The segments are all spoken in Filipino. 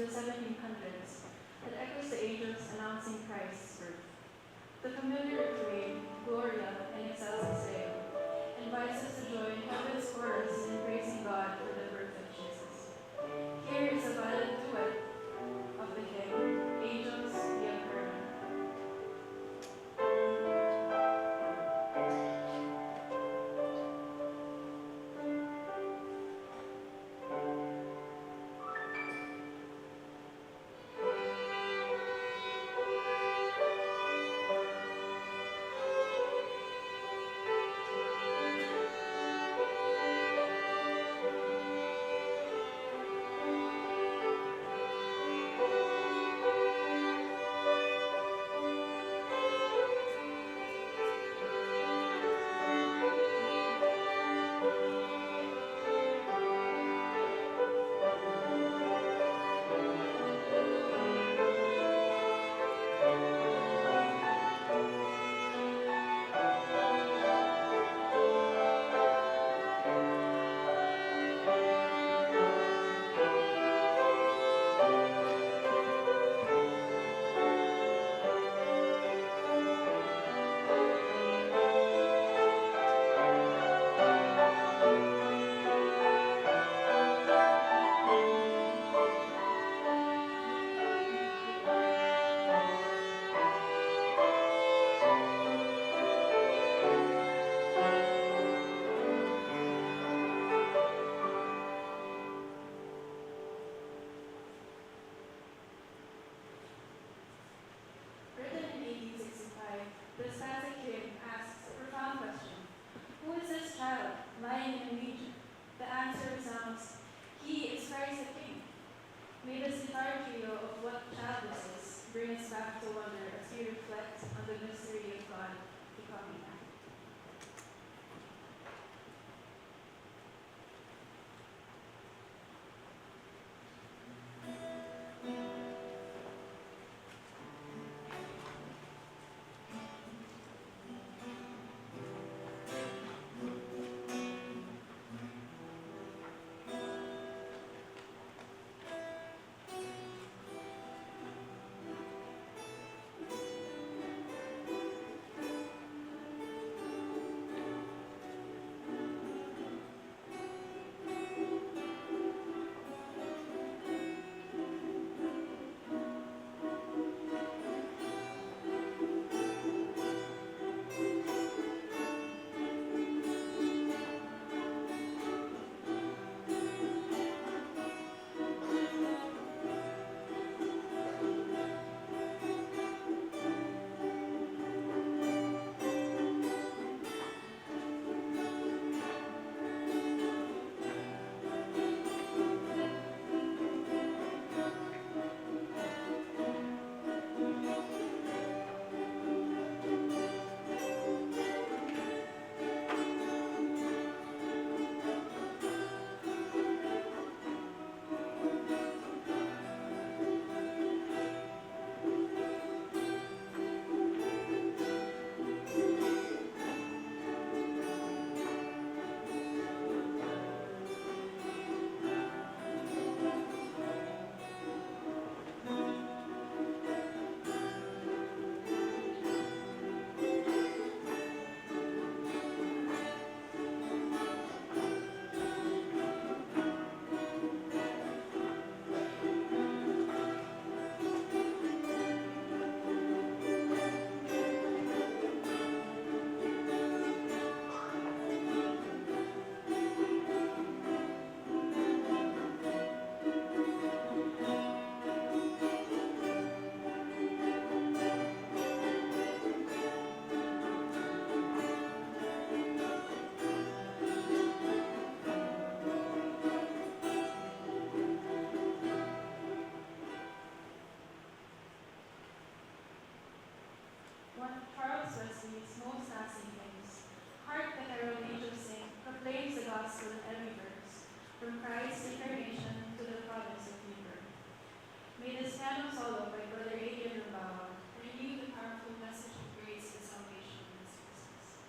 the 1700s that echoes the angels announcing Christ's birth. The familiar refrain, Gloria in excelsis Deo, invites us to join heaven's chorus in praising God for the birth of Jesus. Here is a violent duet of the hymn, Angels Be Affirmed. Written in 1865, the stanza hymn asks a profound question. Who is this child lying in a manger? The answer resounds, He is Christ the King. May this entire trio of what child this is bring us back to wonder as we reflect on the mystery of God becoming man. One of Charles Wesley's most lasting hymns, Hark the Herald Angels Sing, proclaims the gospel in every verse, from Christ's incarnation to the province of Weber. May this piano solo by Brother Adrian Rubawa renew the powerful message of grace and salvation this Christmas.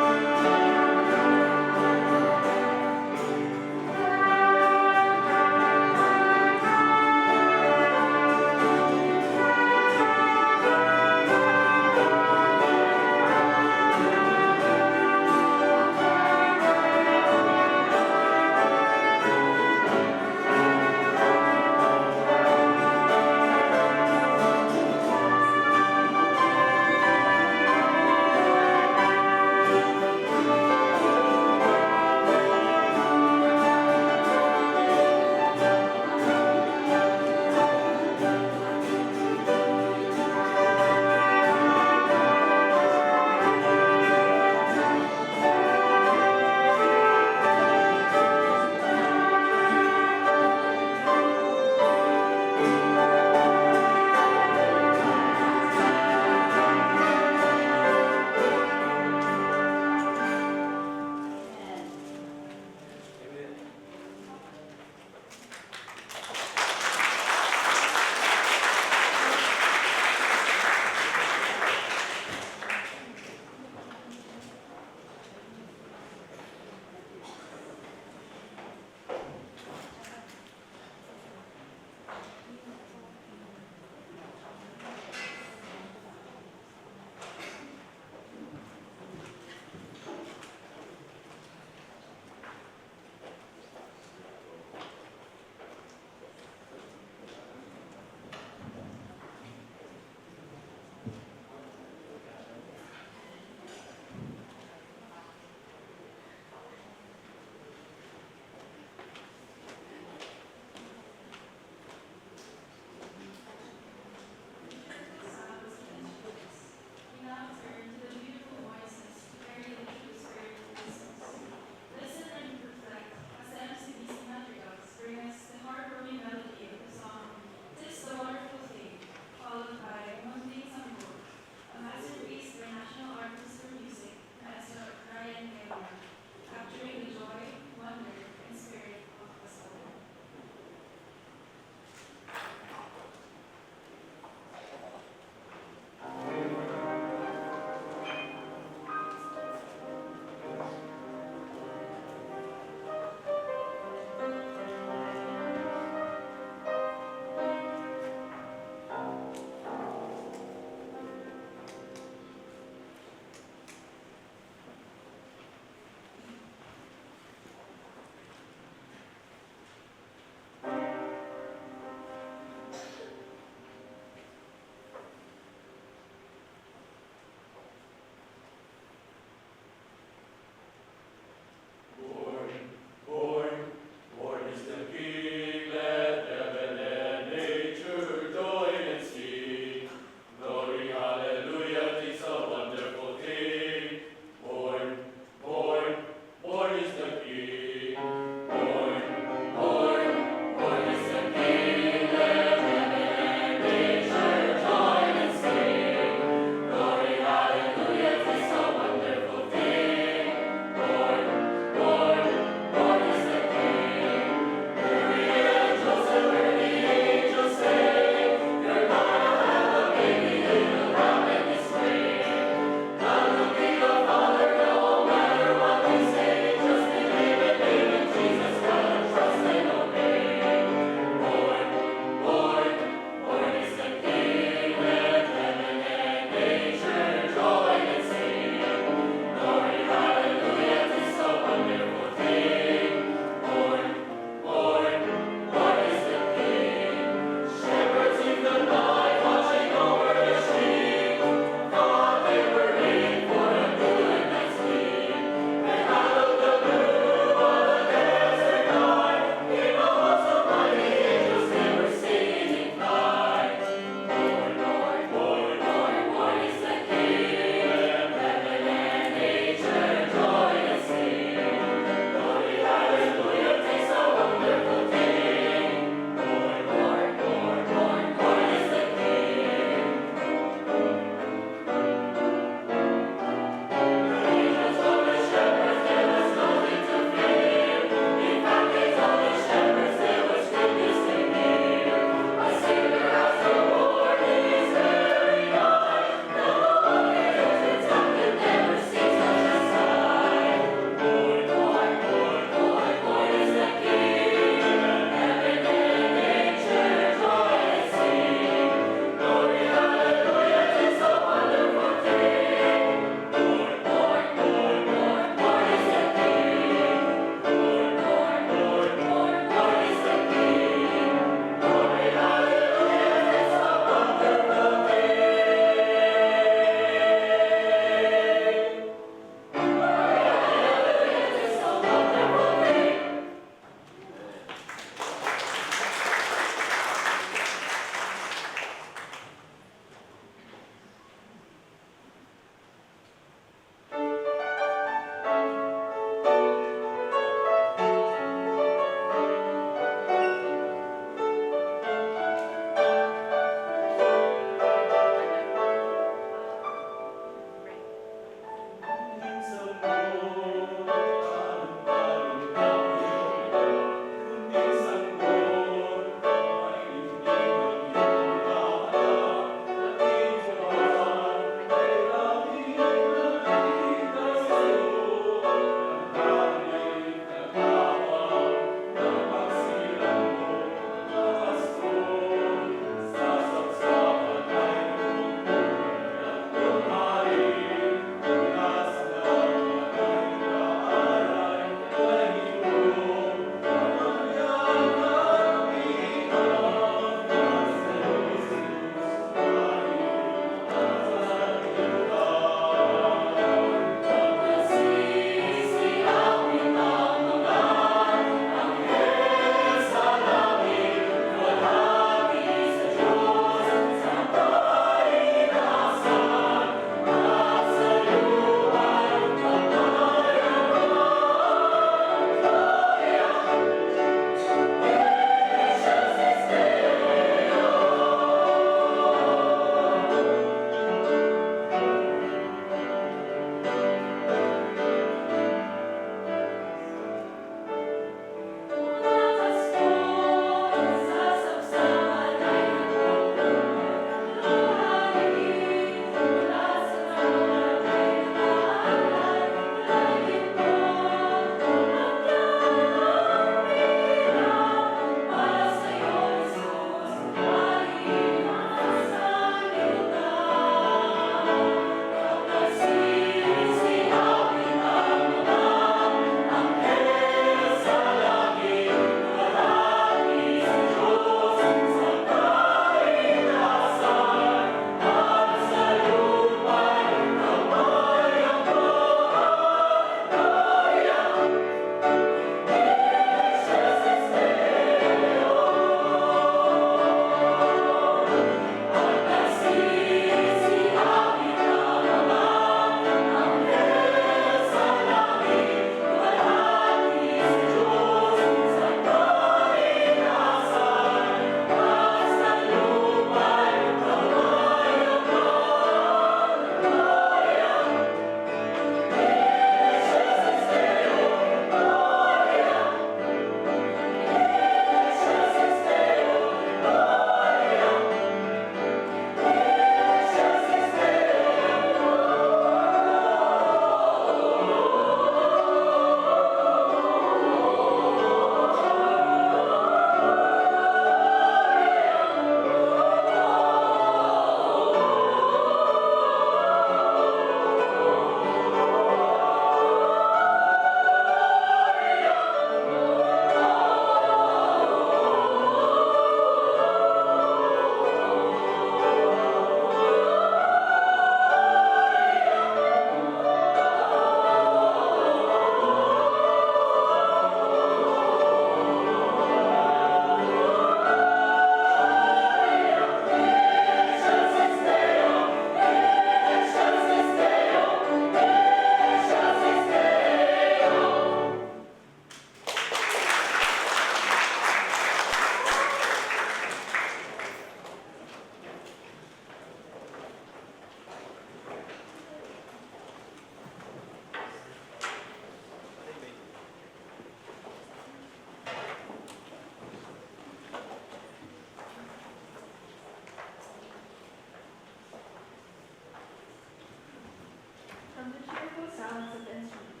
from the cheerful sounds of the instruments.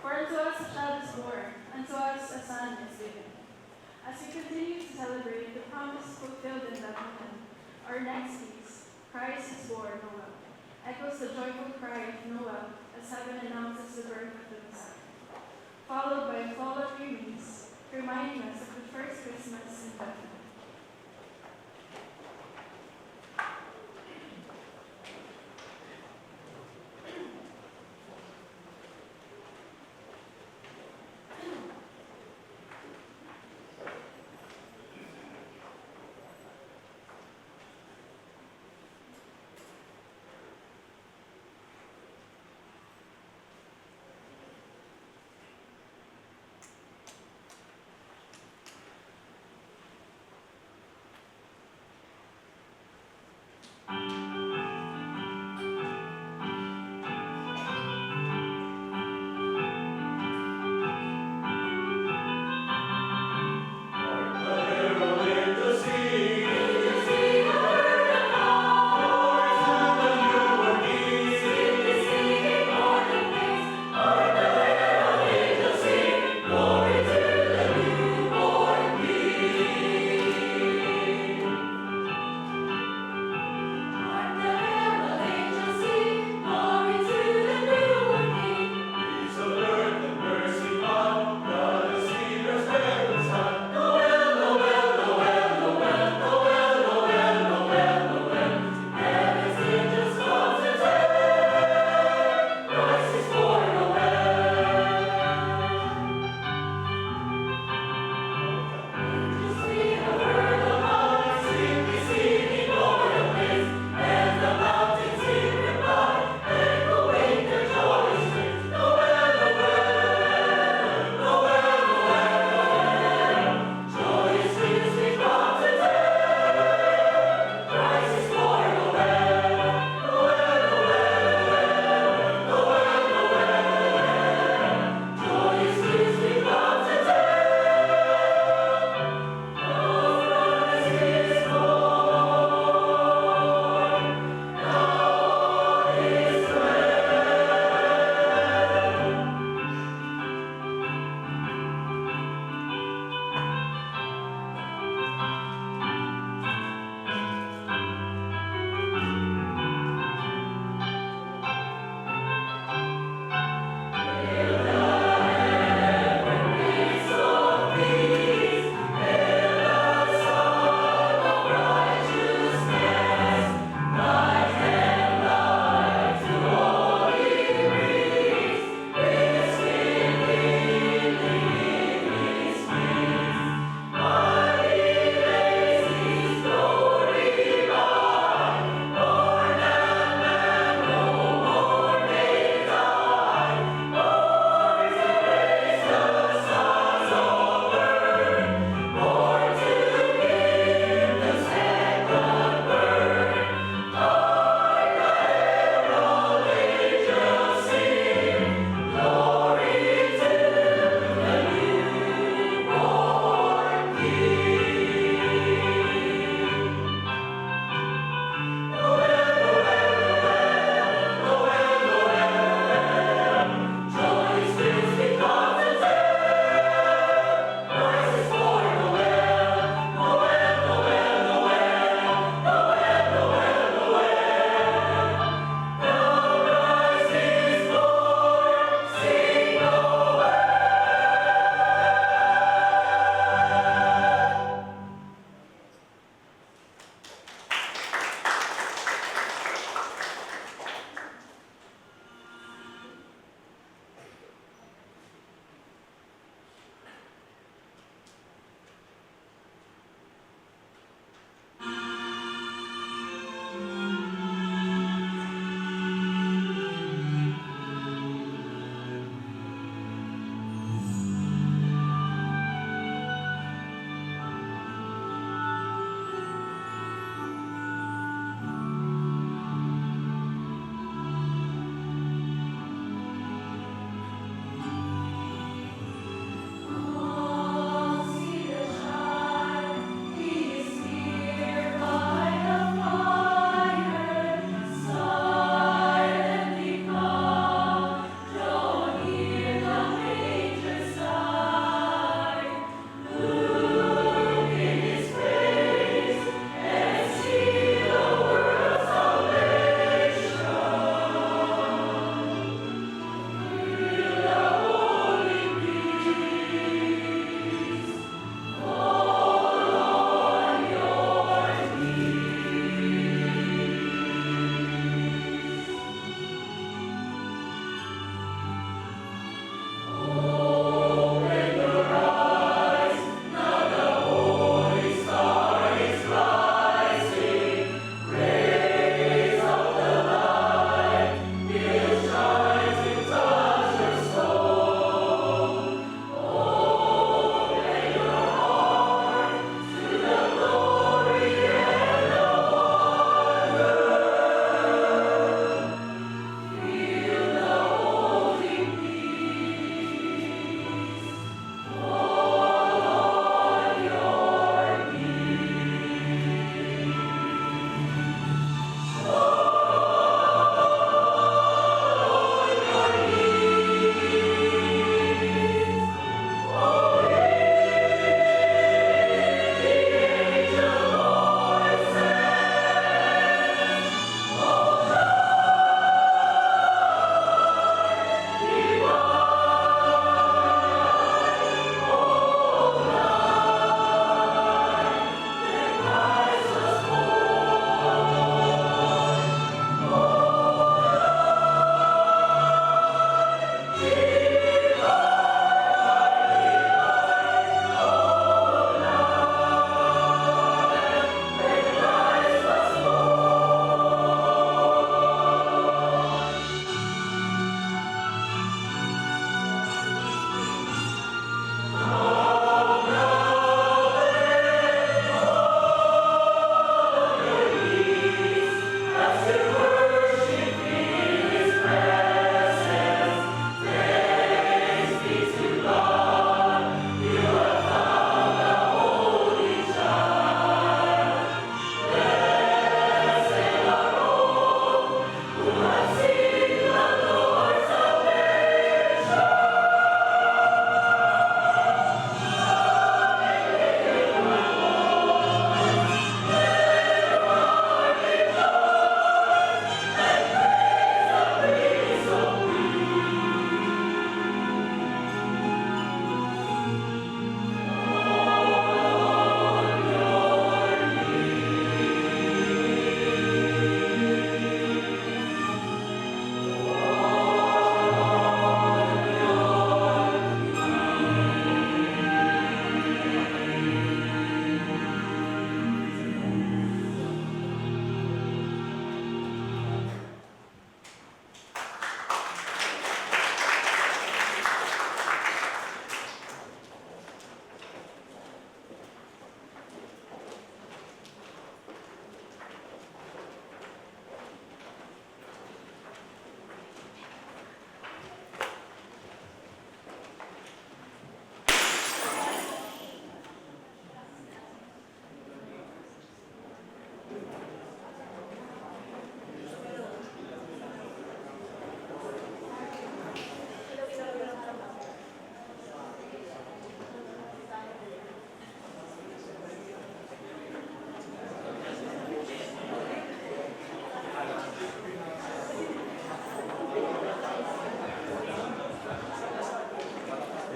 For unto us a child is born, unto us a son is given. As we continue to celebrate the promise fulfilled in Bethlehem, our next feast, Christ is born, Noel, echoes the joyful cry of Noel as heaven announces the birth of the Messiah, followed by a fall of remains, reminding us of the first Christmas in Bethlehem.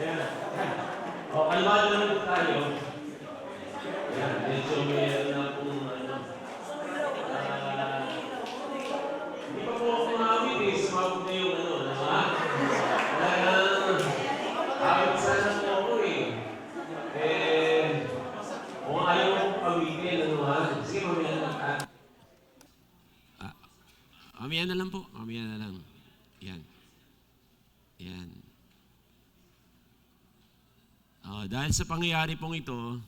Ayan. O, kalmado lang po tayo. Ayan, medyo may na pong ano. Hindi pa po ako maawit eh. Sumabog na yung ano, ha? Awit sana po ako eh. Kung ayaw mo pawitin, ano ha? Sige, mamaya na. Mamaya na lang po. Mamaya na lang. Yan. Yan. Dahil sa pangyayari pong ito,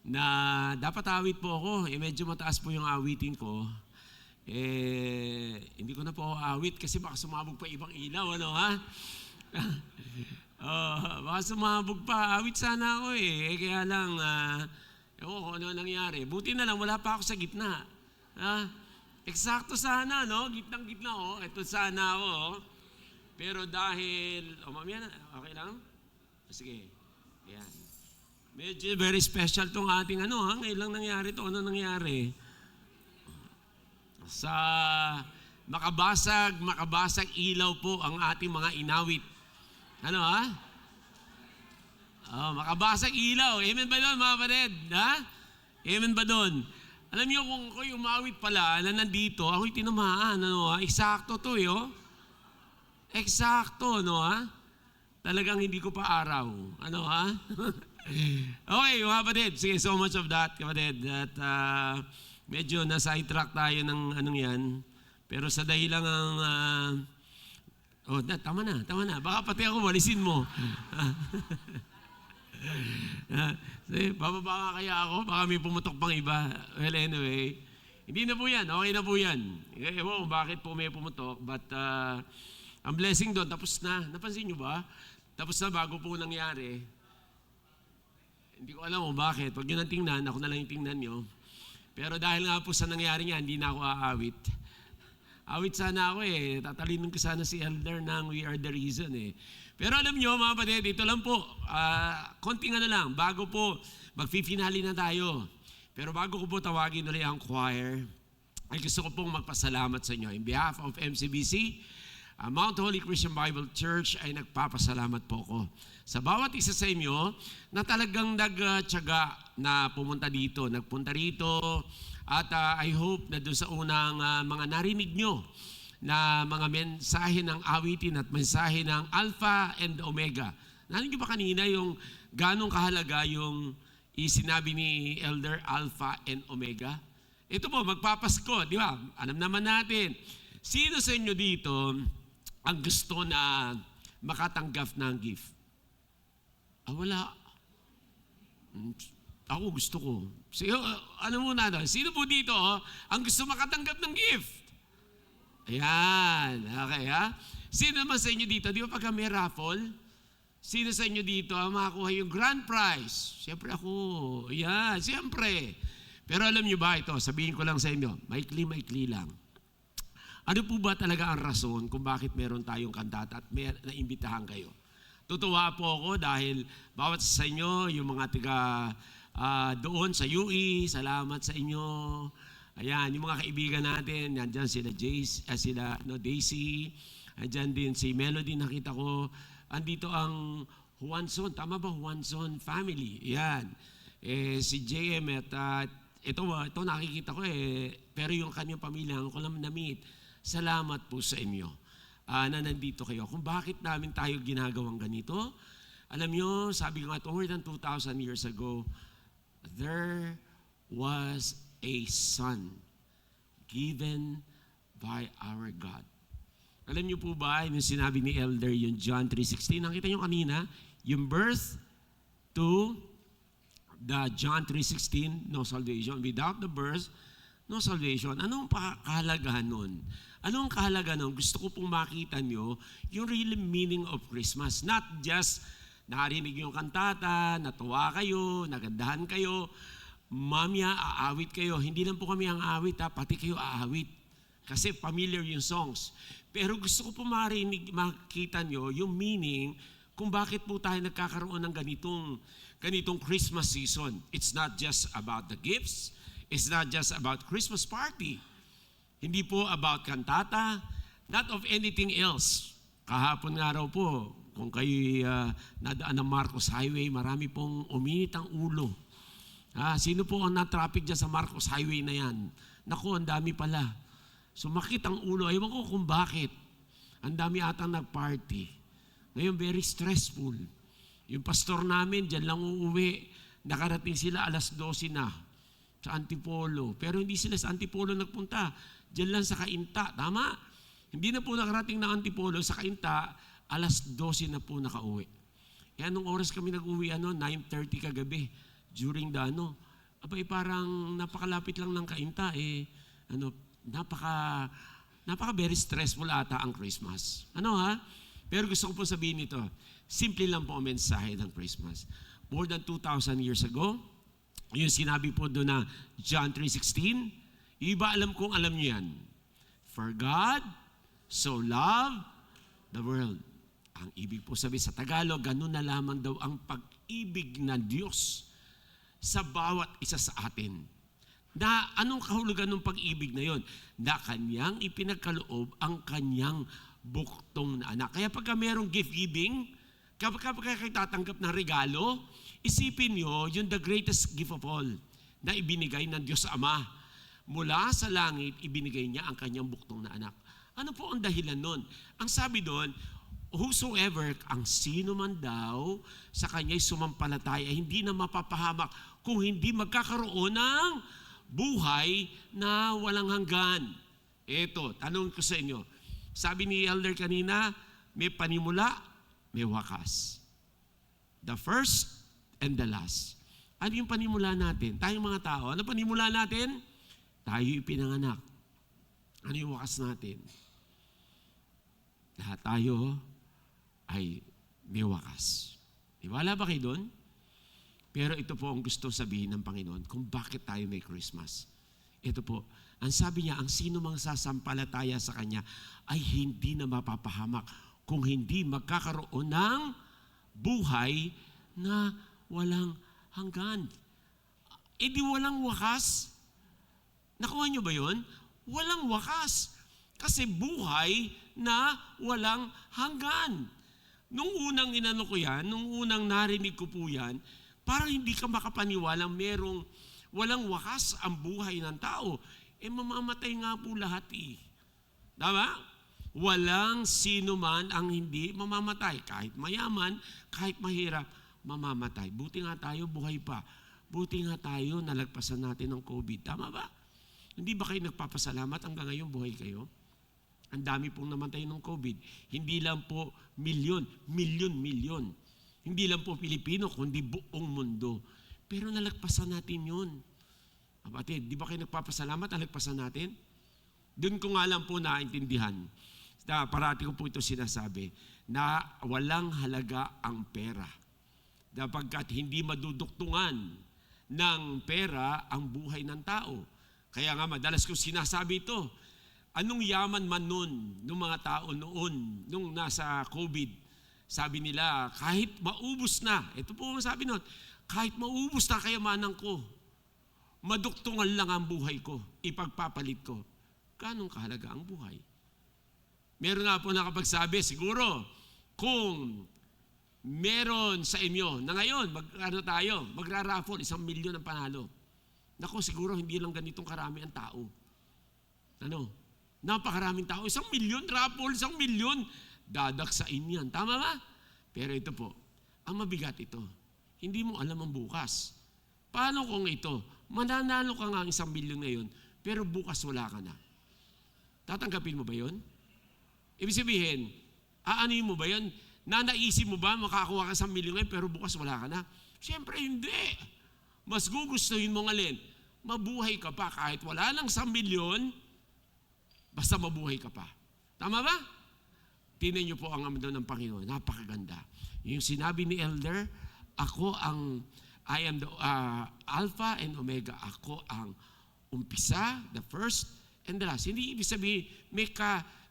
na dapat awit po ako, medyo mataas po yung awitin ko, hindi ko na po awit kasi baka sumabog pa ibang ilaw, ano ha? Baka sumabog pa, awit sana ako kaya lang, ewan ko ano nangyari. Buti na lang, wala pa ako sa gitna. Eksakto sana, no? Gitnang-gitna, ito sana ako, Pero dahil, mamaya na, okay lang? Sige, yan. Medyo very special tong ating ngayon lang nangyari to. Ano nangyari? Sa makabasag ilaw po ang ating mga inawit. Ano makabasag ilaw. Amen ba doon, mga kapatid? Ha? Amen ba doon? Alam niyo kung ako'y umawit pala na nandito, ako'y tinamaan. Eksakto to Eksakto, Talagang hindi ko pa araw. Okay, mga kapatid. Sige, so much of that, kapatid. At medyo na-sidetrack tayo ng yan. Pero sa dahilan ng... tama na. Baka pati ako walisin mo. Sige, bababa nga kaya ako. Baka may pumutok pang iba. Well, anyway. Hindi na po yan. Okay na po yan. Ewan kung bakit po may pumutok. But ang blessing doon, tapos na. Napansin nyo ba? Tapos na bago po nangyari. Hindi ko alam kung bakit. Huwag nyo nang tingnan. Ako na lang yung tingnan nyo. Pero dahil nga po sa nangyari niya, hindi na ako aawit. Awit sana ako Tatalinin ko sana si Elder ng We Are The Reason Pero alam nyo mga kapatid, ito lang po. Konting lang. Bago po, magfi-finale na tayo. Pero bago ko po tawagin ulit ang choir, ay gusto ko pong magpasalamat sa inyo. In behalf of MCBC, Mount Holy Christian Bible Church ay nagpapasalamat po ko sa bawat isa sa inyo na talagang nagtiyaga na pumunta dito, nagpunta rito at I hope na doon sa unang mga narinig nyo na mga mensahe ng awitin at mensahe ng Alpha and Omega. Narinig nyo ba kanina yung ganong kahalaga yung isinabi ni Elder Alpha and Omega? Ito po, magpapasko, di ba? Alam naman natin, sino sa inyo dito ang gusto na makatanggap ng gift? Wala. Ako gusto ko. Ano muna doon? Sino po dito ang gusto makatanggap ng gift? Ayan. Okay Sino naman sa inyo dito? Di ba pagka may raffle? Sino sa inyo dito ang makakuha yung grand prize? Siyempre ako. Ayan. Siyempre. Pero alam nyo ba ito? Sabihin ko lang sa inyo. Maikli lang. Ano po ba talaga ang rason kung bakit meron tayong kantata at may naimbitahan kayo? Tutuwa po ako dahil bawat sa inyo, yung mga tiga doon sa UE, salamat sa inyo. Ayan, yung mga kaibigan natin, nandyan sila Daisy, andyan din si Melody, nakita ko. Andito ang Juanson, tama ba? Juanson family. Ayan. Si JM at ito nakikita ko pero yung kanyang pamilya, ko lang na-meet. Salamat po sa inyo na nandito kayo. Kung bakit namin tayo ginagawang ganito, alam nyo, sabi ko nga, more than 2,000 years ago, there was a son given by our God. Alam nyo po ba, yung sinabi ni Elder, yung John 3:16, nakita nyo kanina, yung birth to the John 3:16, no salvation. Without the birth, no salvation. Anong kahalagahan nun? Anong kahalagahan nun? Gusto ko pong makita nyo yung real meaning of Christmas. Not just narinig yung kantata, natuwa kayo, nagandahan kayo, mamaya aawit kayo. Hindi lang po kami ang aawit, pati kayo aawit. Kasi familiar yung songs. Pero gusto ko po makita nyo yung meaning kung bakit po tayo nagkakaroon ng ganitong Christmas season. It's not just about the gifts. It's not just about Christmas party. Hindi po about kantata, not of anything else. Kahapon nga raw po, kung kayo nadaan ng Marcos Highway, marami pong uminit ang ulo. Sino po ang na-traffic dyan sa Marcos Highway na yan? Naku, ang dami pala. Sumakit ang ulo. Ewan ko kung bakit. Ang dami atang nag-party. Ngayon, very stressful. Yung pastor namin, dyan lang uuwi. Nakarating sila 12:00 na sa Antipolo. Pero hindi sila sa Antipolo nagpunta. Dyan lang sa Cainta. Tama? Hindi na po nakarating ng Antipolo sa Cainta, 12:00 na po nakauwi. Kaya anong oras kami nag-uwi? 9:30 kagabi. During the parang napakalapit lang ng Cainta. Napaka very stressful ata ang Christmas. Pero gusto ko po sabihin ito. Simple lang po ang mensahe ng Christmas. More than 2,000 years ago, yung sinabi po doon na John 3:16, yung iba alam niyo yan. For God so loved the world. Ang ibig po sabihin sa Tagalog, ganun na lamang daw ang pag-ibig ng Diyos sa bawat isa sa atin. Na anong kahulugan ng pag-ibig na yon? Na kanyang ipinagkaloob ang kanyang buktong na anak. Kaya pagka merong gift giving, kapag kayo tatanggap ng regalo, isipin nyo yung the greatest gift of all na ibinigay ng Diyos Ama. Mula sa langit, ibinigay niya ang kanyang buktong na anak. Ano po ang dahilan nun? Ang sabi doon, whosoever, ang sino man daw, sa kanya'y sumampalataya, hindi na mapapahamak kung hindi magkakaroon ng buhay na walang hanggan. Eto, tanong ko sa inyo. Sabi ni Elder kanina, may panimula, may wakas. The first and the last. Ano yung panimula natin? Tayong mga tao, ano panimula natin? Tayo ipinanganak. Ano yung wakas natin? Lahat tayo ay may wakas. Wala ba kayo doon? Pero ito po ang gusto sabihin ng Panginoon kung bakit tayo may Christmas. Ito po, ang sabi niya, ang sino mang sasampalataya sa Kanya ay hindi na mapapahamak kung hindi magkakaroon ng buhay na walang hanggan. Di walang wakas. Nakuha niyo ba yun? Walang wakas. Kasi buhay na walang hanggan. Nung unang inano ko yan, nung unang narinig ko po yan, parang hindi ka makapaniwalang merong walang wakas ang buhay ng tao. Mamamatay nga po lahat Tama? Walang sino man ang hindi mamamatay. Kahit mayaman, kahit mahirap, mamamatay. Buti nga tayo, buhay pa. Buti nga tayo, nalagpasan natin ng COVID. Tama ba? Hindi ba kayo nagpapasalamat hanggang ngayon buhay kayo? Ang dami pong namatay ng COVID. Hindi lang po milyon. Hindi lang po Pilipino, kundi buong mundo. Pero nalagpasan natin yun. Kapatid, di ba kayo nagpapasalamat, nalagpasan natin? Doon ko nga lang po naintindihan. Parati ko po ito sinasabi, na walang halaga ang pera. Dapagkat hindi maduduktungan ng pera ang buhay ng tao. Kaya nga madalas ko sinasabi ito, anong yaman man nun, ng mga tao noon, nung nasa COVID, sabi nila, kahit maubos na, ito po ang sabi nun, kahit maubos na kayamanan ko, maduktungan lang ang buhay ko, ipagpapalit ko. Ganong kahalaga ang buhay? Meron na po nakapagsabi, siguro, kung meron sa inyo, na ngayon, magra-raffle, 1 milyon ang panalo. Naku, siguro hindi lang ganitong karami ang tao. Napakaraming tao. 1 milyon, raffle, 1 milyon. Dadaksain yan. Tama ba? Pero ito po, ang mabigat ito. Hindi mo alam ang bukas. Paano kung ito? Mananalo ka nga ang 1 milyon ngayon, pero bukas wala ka na. Tatanggapin mo ba yun? Ibig sabihin, aanin mo ba yun? Naisip mo ba makakuha ka 1 milyon ngayon, pero bukas wala ka na? Siyempre hindi. Mas gugustuhin mo alin? Mabuhay ka pa kahit wala lang 1 milyon, basta mabuhay ka pa. Tama ba? Tingnan niyo po ang amdo ng Panginoon. Napakaganda. Yung sinabi ni Elder, I am the Alpha and Omega. Ako ang umpisa, the first and the last. Hindi ibig sabihin,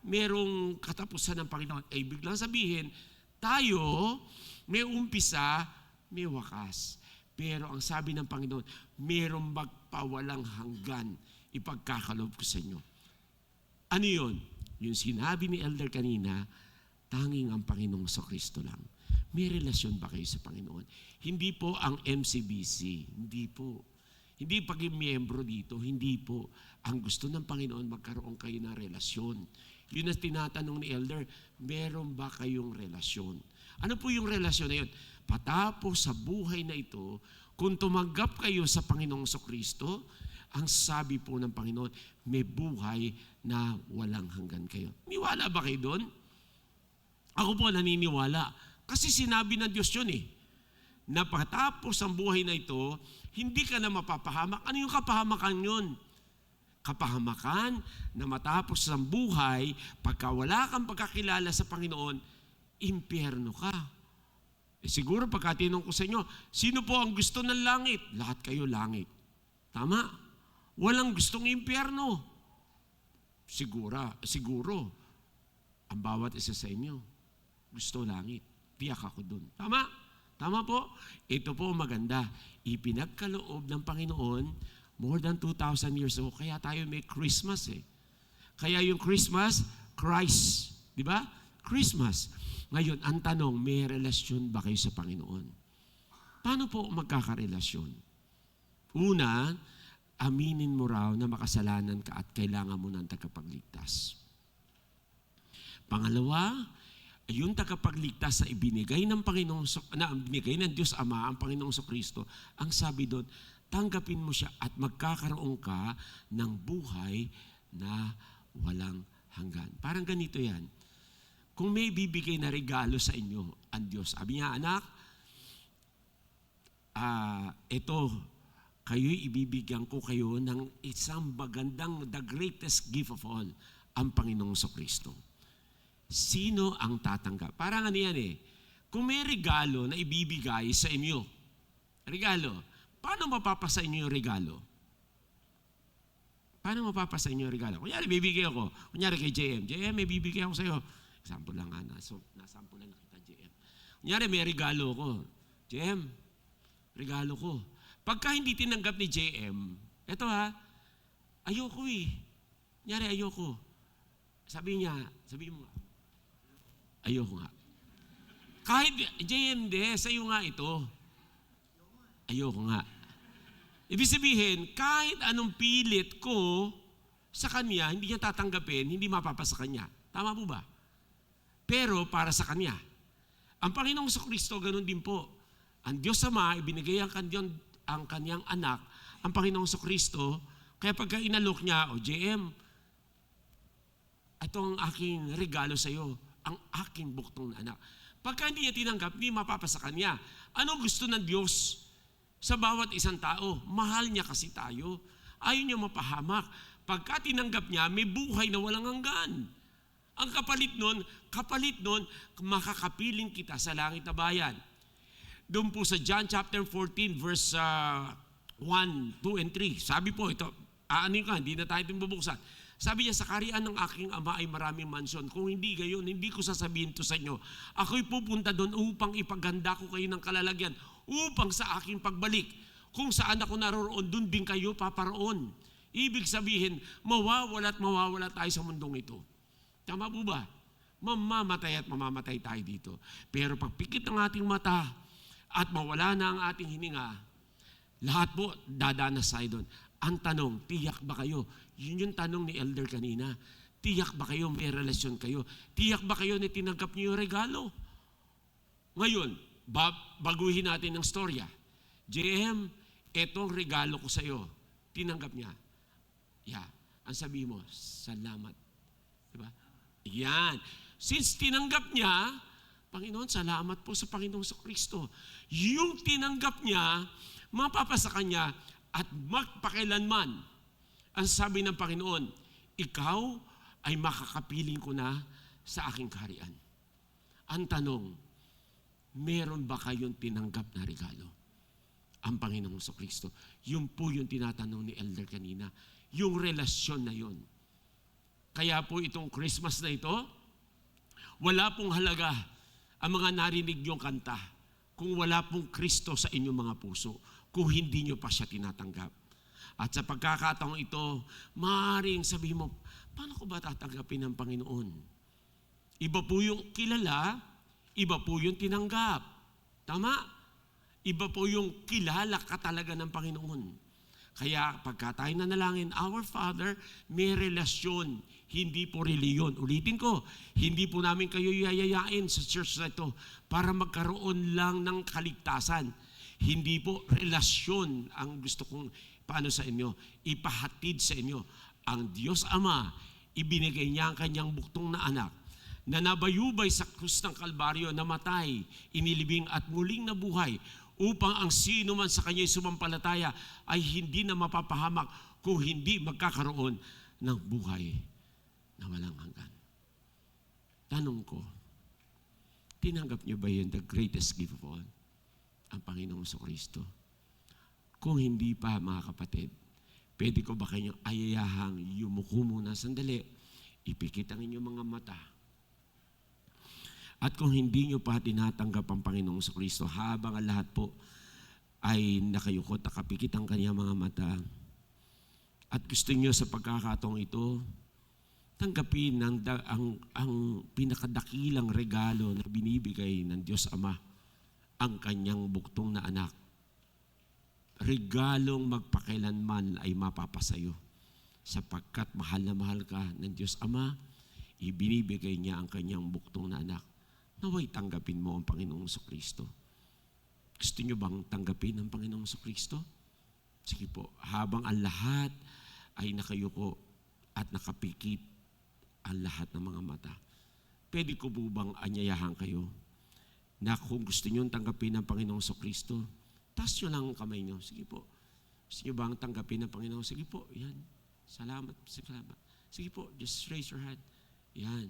merong katapusan ng Panginoon. Ibig lang sabihin, tayo, may umpisa, may wakas. Pero ang sabi ng Panginoon, merong magpawalang hanggan ipagkakaloob ko sa inyo. Ano yun? Yung sinabi ni Elder kanina, tanging ang Panginoong Kristo lang. May relasyon ba kayo sa Panginoon? Hindi po ang MCBC, hindi po. Hindi paging miyembro dito, hindi po. Ang gusto ng Panginoon, magkaroon kayo ng relasyon. Yun ang tinatanong ni Elder, meron ba kayong relasyon? Ano po yung relasyon na yun? Patapos sa buhay na ito, kung tumanggap kayo sa Panginoong Kristo, ang sabi po ng Panginoon, may buhay na walang hanggan kayo. Niwala ba kayo doon? Ako po naniniwala. Kasi sinabi ng Diyos yun na patapos ang buhay na ito, hindi ka na mapapahamak. Ano yung kapahamakan yun? Kapahamakan na matapos ang buhay, pagka wala kang pagkakilala sa Panginoon, impyerno ka. Siguro pagka tinanong ko sa inyo, sino po ang gusto ng langit? Lahat kayo langit. Tama? Walang gustong impyerno. Siguro, ang bawat isa sa inyo, gusto langit. Tiyak ako dun. Tama? Tama po? Ito po maganda. Ipinagkaloob ng Panginoon more than 2,000 years ago. Kaya tayo may Christmas Kaya yung Christmas, Christ. Di ba? Christmas. Ngayon, ang tanong, may relasyon ba kayo sa Panginoon? Paano po magkakarelasyon? Una, aminin mo raw na makasalanan ka at kailangan mo ng tagapagligtas. Pangalawa, yung tagapagligtas na ibinigay ng Panginoong, na binigay ng Diyos Ama, ang Panginoong Kristo, ang sabi doon, tanggapin mo siya at magkakaroon ka ng buhay na walang hanggan. Parang ganito yan. Kung may bibigay na regalo sa inyo ang Diyos, sabi niya, anak, ito, kayo'y ibibigyan ko kayo ng isang magandang, the greatest gift of all, ang Panginoong Kristo. Sino ang tatanggap? Parang ano yan kung may regalo na ibibigay sa inyo, regalo, paano mapapasa inyo yung regalo? Paano mapapasa inyo yung regalo? Kunyari, bibigay ako. Kunyari kay JM. JM, may bibigay ako sa iyo. Example lang nasample lang kita, JM. Kunyari, may regalo ko. JM, regalo ko. Pagka hindi tinanggap ni JM, eto ayoko Kunyari, ayoko. Sabi mo, ayoko nga. Kahit, JM, sa'yo nga ito. Ayoko nga. Ibig sabihin, kahit anong pilit ko sa kanya, hindi niya tatanggapin, hindi mapapasa kanya. Tama po ba? Pero para sa kanya. Ang Panginoong Kristo, ganun din po. Ang Diyos Ama, ibinigay ang kanyang anak, ang Panginoong Kristo, kaya pagka inalok niya, JM, ito ang aking regalo sa iyo, ang aking buktong na anak. Pagka hindi niya tinanggap, hindi mapapasa kanya. Ano gusto ng Diyos sa bawat isang tao? Mahal niya kasi tayo. Ayaw niya mapahamak. Pagka tinanggap niya, may buhay na walang hanggan. Ang kapalit nun, makakapiling kita sa langit na bayan. Doon po sa John chapter 14, verse 1, 2, and 3. Sabi po ito, hindi na tayo itong bubuksan. Sabi niya, sa kaharian ng aking Ama ay maraming mansyon. Kung hindi gayon, hindi ko sasabihin to sa inyo. Ako'y pupunta doon upang ipaganda ko kayo ng kalalagyan, upang sa aking pagbalik, kung saan ako naroon, doon din kayo paparoon. Ibig sabihin, mawawala tayo sa mundong ito. Tama po ba? Mamamatay at mamamatay tayo dito. Pero pagpikit ng ating mata at mawala na ang ating hininga, lahat po dadanas tayo doon. Ang tanong, tiyak ba kayo? Yun yung tanong ni Elder kanina. Tiyak ba kayo may relasyon kayo? Tiyak ba kayo na tinanggap niyo yung regalo? Ngayon, baguhin natin ang storya. JM, etong regalo ko sa iyo. Tinanggap niya. Ang sabi mo, salamat. Diba? Yan. Since tinanggap niya, Panginoon, salamat po sa Panginoong Kristo. Yung tinanggap niya, mapapasa kanya at magpakailanman. Ang sabi ng Panginoon, ikaw ay makakapiling ko na sa aking kaharian. Ang tanong, meron ba kayong tinanggap na regalo? Ang Panginoong Kristo. Yun po yung tinatanong ni Elder kanina. Yung relasyon na yun. Kaya po itong Christmas na ito, wala pong halaga ang mga narinig niyong kanta kung wala pong Kristo sa inyong mga puso, kung hindi niyo pa siya tinatanggap. At sa pagkakataong ito, maaaring sabihin mo, paano ko ba tatanggapin ng Panginoon? Iba po yung kilala, iba po yung tinanggap. Tama? Iba po yung kilala ka talaga ng Panginoon. Kaya pagka tayo nanalangin, Our Father, may relasyon, hindi po reliyon. Ulitin ko, hindi po namin kayo yayayain sa church na ito para magkaroon lang ng kaligtasan. Hindi po relasyon ang gusto kong paano sa inyo, ipahatid sa inyo. Ang Diyos Ama, ibinigay niya ang kanyang buktong na anak na nabayubay sa krus ng Kalbaryo, namatay, inilibing at muling nabuhay upang ang sino man sa kanya'y sumampalataya ay hindi na mapapahamak kung hindi magkakaroon ng buhay na walang hanggan. Tanong ko, tinanggap niyo ba yun, the greatest gift of all, ang Panginoong Kristo? Kung hindi pa, mga kapatid, pwede ko ba kayong ayayahang yumuko muna sandali, ipikit ang inyong mga mata. At kung hindi nyo pa tinatanggap ang Panginoong Kristo, habang ang lahat po ay nakayukot, nakapikit ang kanyang mga mata, at gusto nyo sa pagkakataong ito, tanggapin ang pinakadakilang regalo na binibigay ng Diyos Ama, ang kanyang buktong na anak. Regalong magpakailanman ay mapapasayo, sapagkat mahal na mahal ka ng Diyos Ama, ibinibigay niya ang kanyang buktong na anak. Naway tanggapin mo ang Panginoong Kristo. Gusto niyo bang tanggapin ang Panginoong Kristo? Sige po, habang ang lahat ay nakayuko at nakapikit ang lahat ng mga mata, pwede ko po bang anyayahan kayo na kung gusto niyo tanggapin ang Panginoong Kristo, taas niyo lang ang kamay niyo. Sige po. Gusto niyo bang tanggapin ang Panginoon? Sige po, yan. Salamat, salamat. Sige po, just raise your hand. Yan.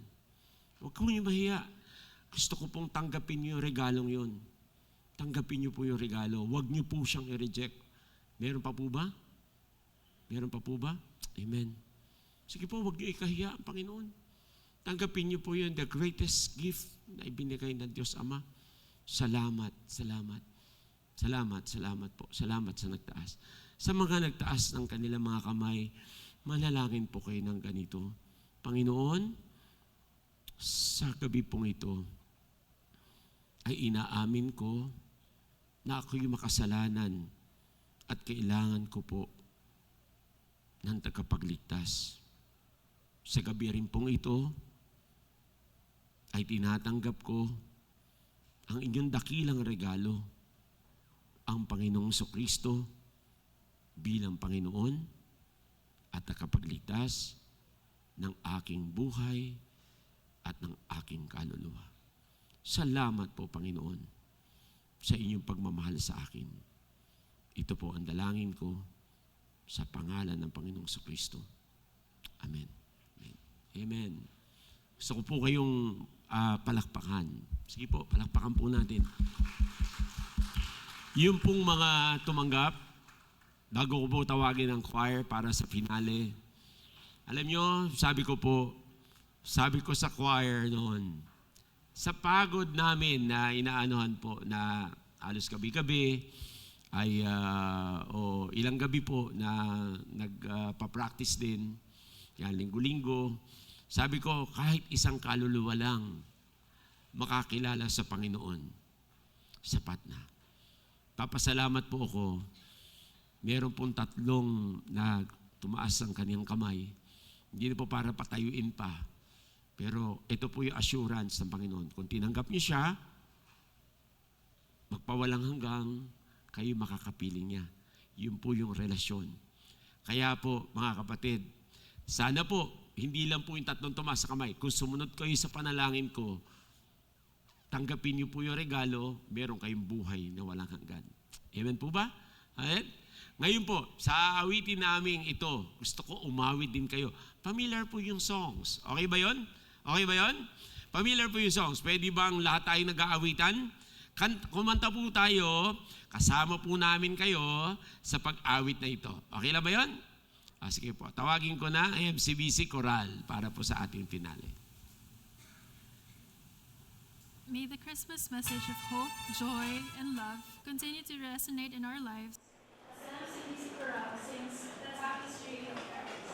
Huwag ko niyo mahiya. Gusto ko pong tanggapin niyo yung regalong yun. Tanggapin niyo po yung regalo. Huwag niyo po siyang i-reject. Meron pa po ba? Meron pa po ba? Amen. Sige po, huwag niyo ikahiya ang Panginoon. Tanggapin niyo po yun, the greatest gift na ibinigay ng Diyos Ama. Salamat, salamat. Salamat, salamat po. Salamat sa nagtaas. Sa mga nagtaas ng kanilang mga kamay, manalangin po kayo ng ganito. Panginoon, sa gabi pong ito, ay inaamin ko na ako'y makasalanan at kailangan ko po ng tagapagligtas. Sa gabi rin pong ito, ay tinatanggap ko ang inyong dakilang regalo, ang Panginoong Kristo bilang Panginoon at tagapagligtas ng aking buhay at ng aking kaluluwa. Salamat po, Panginoon, sa inyong pagmamahal sa akin. Ito po ang dalangin ko sa pangalan ng Panginoong Kristo. Amen. Amen. Amen. Gusto ko po kayong palakpakan. Sige po, palakpakan po natin. Yung pong mga tumanggap, bago ko po tawagin ang choir para sa finale. Alam nyo, sabi ko sa choir noon, sa pagod namin na inaanohan po na alos gabi-gabi, ay ilang gabi po na nagpa-practice din, yan, linggo-linggo, sabi ko, kahit isang kaluluwa lang makakilala sa Panginoon, sapat na. Papasalamat po ako, meron pong 3 na tumaas ang kaniyang kamay. Hindi na po para patayuin pa. Pero ito po yung assurance ng Panginoon. Kung tinanggap niyo siya, magpawalang hanggang, kayo makakapiling niya. Yun po yung relasyon. Kaya po, mga kapatid, sana po, hindi lang po yung 3 tumaas sa kamay. Kung sumunod kayo sa panalangin ko, tanggapin niyo po yung regalo, meron kayong buhay na walang hanggan. Amen po ba? Amen? Ngayon po, sa awitin namin ito, gusto ko umawit din kayo. Familiar po yung songs. Okay ba yon? Okay ba yon? Familiar po yung songs. Pwede bang lahat tayo nag-aawitan? Kumanta po tayo, kasama po namin kayo sa pag-awit na ito. Okay lang ba yon? Sige po, tawagin ko na ang MCBC Choral para po sa ating finale. May the Christmas message of hope, joy, and love continue to resonate in our lives. As MCBC Chorale sings the Tapestry of Paris.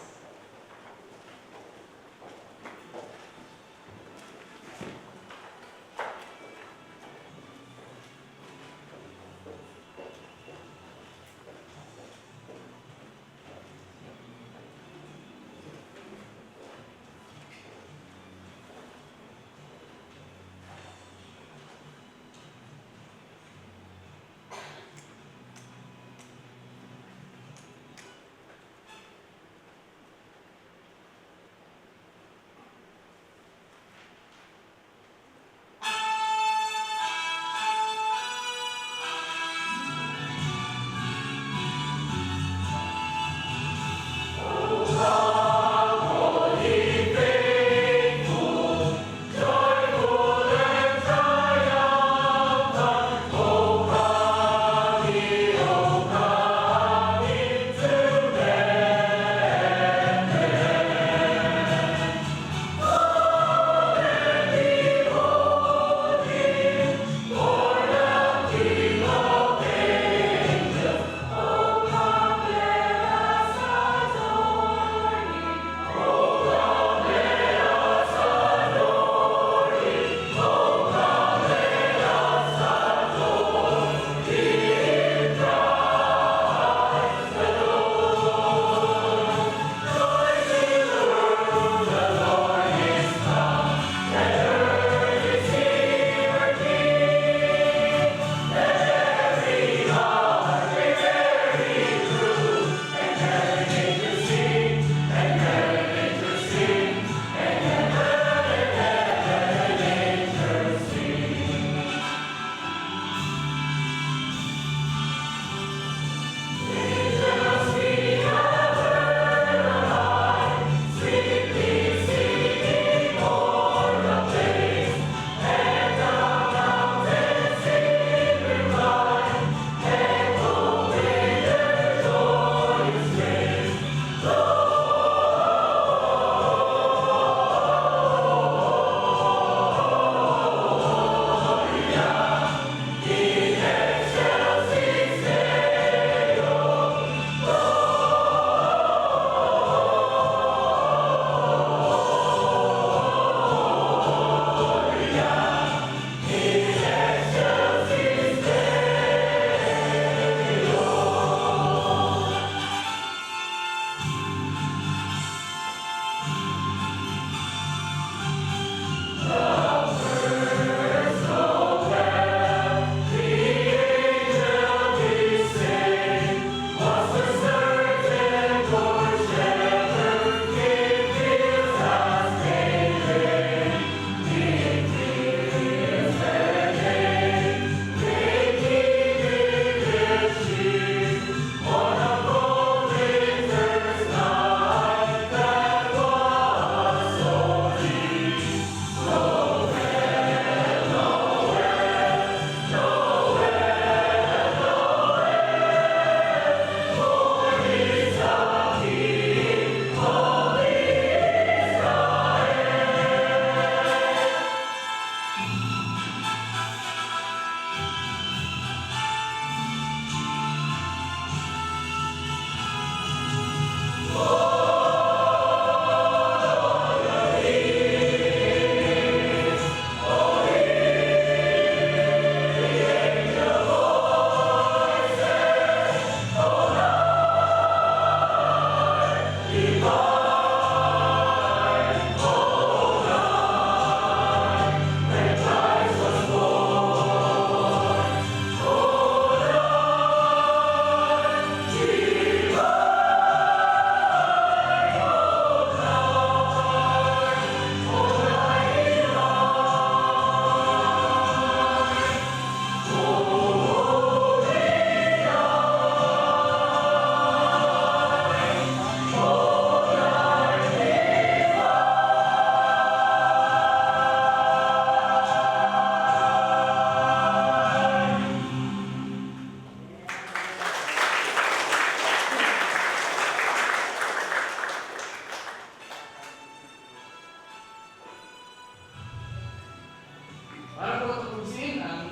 Para po tapusin ang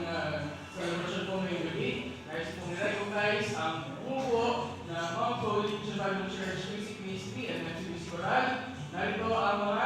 celebration po ngayong gabi, nais pong recognize ang buo na Mount Holy Bible Church Music Ministry and Music Choral. Narito ang mga